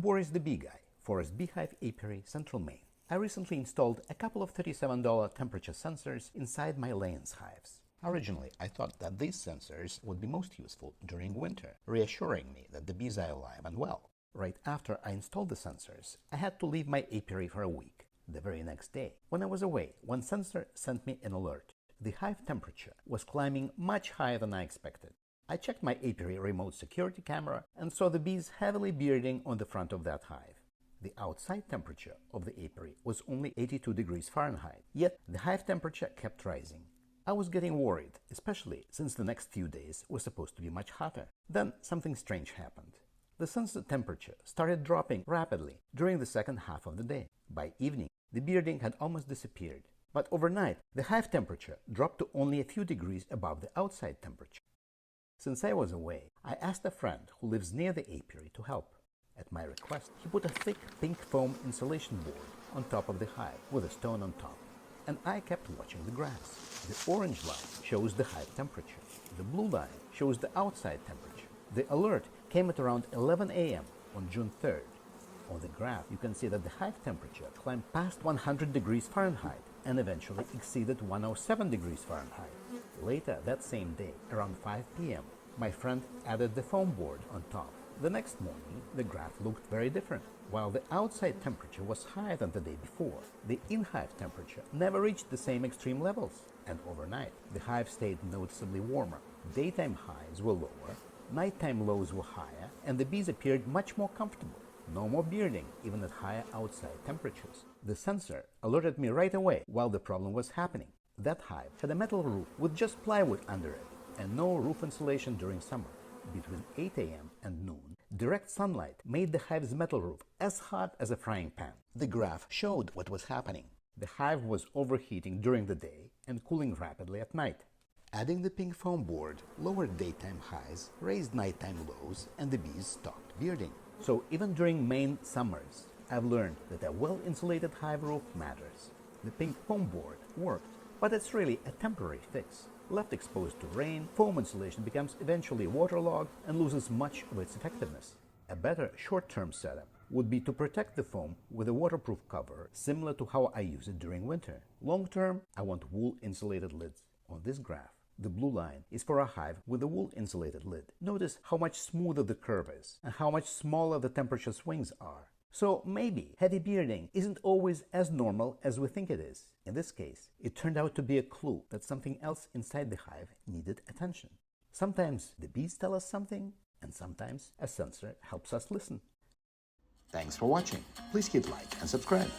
I'm Boris the Bee Guy, Forest Beehive Apiary, Central Maine. I recently installed a couple of $37 temperature sensors inside my Layens hives. Originally, I thought that these sensors would be most useful during winter, reassuring me that the bees are alive and well. Right after I installed the sensors, I had to leave my apiary for a week. The very next day, when I was away, one sensor sent me an alert. The hive temperature was climbing much higher than I expected. I checked my apiary remote security camera and saw the bees heavily bearding on the front of that hive. The outside temperature of the apiary was only 82 degrees Fahrenheit, yet the hive temperature kept rising. I was getting worried, especially since the next few days were supposed to be much hotter. Then something strange happened. The sensor temperature started dropping rapidly during the second half of the day. By evening, the bearding had almost disappeared. But overnight, the hive temperature dropped to only a few degrees above the outside temperature. Since I was away, I asked a friend who lives near the apiary to help. At my request, he put a thick pink foam insulation board on top of the hive with a stone on top, and I kept watching the graphs. The orange line shows the hive temperature. The blue line shows the outside temperature. The alert came at around 11 a.m. on June 3rd. On the graph, you can see that the hive temperature climbed past 100 degrees Fahrenheit and eventually exceeded 107 degrees Fahrenheit. Later that same day, around 5 p.m., my friend added the foam board on top. The next morning, the graph looked very different. While the outside temperature was higher than the day before, the in-hive temperature never reached the same extreme levels, and overnight, the hive stayed noticeably warmer. Daytime highs were lower, nighttime lows were higher, and the bees appeared much more comfortable. No more bearding, even at higher outside temperatures. The sensor alerted me right away while the problem was happening. That hive had a metal roof with just plywood under it, and no roof insulation during summer. Between 8 a.m. and noon, direct sunlight made the hive's metal roof as hot as a frying pan. The graph showed what was happening. The hive was overheating during the day and cooling rapidly at night. Adding the pink foam board lowered daytime highs, raised nighttime lows, and the bees stopped bearding. So even during Maine summers, I've learned that a well-insulated hive roof matters. The pink foam board worked, but it's really a temporary fix. Left exposed to rain, foam insulation becomes eventually waterlogged and loses much of its effectiveness. A better short-term setup would be to protect the foam with a waterproof cover, similar to how I use it during winter. Long-term, I want wool-insulated lids. On this graph, the blue line is for a hive with a wool-insulated lid. Notice how much smoother the curve is and how much smaller the temperature swings are. So maybe heavy bearding isn't always as normal as we think it is. In this case, it turned out to be a clue that something else inside the hive needed attention. Sometimes the bees tell us something, and sometimes a sensor helps us listen. Thanks for watching. Please hit like and subscribe.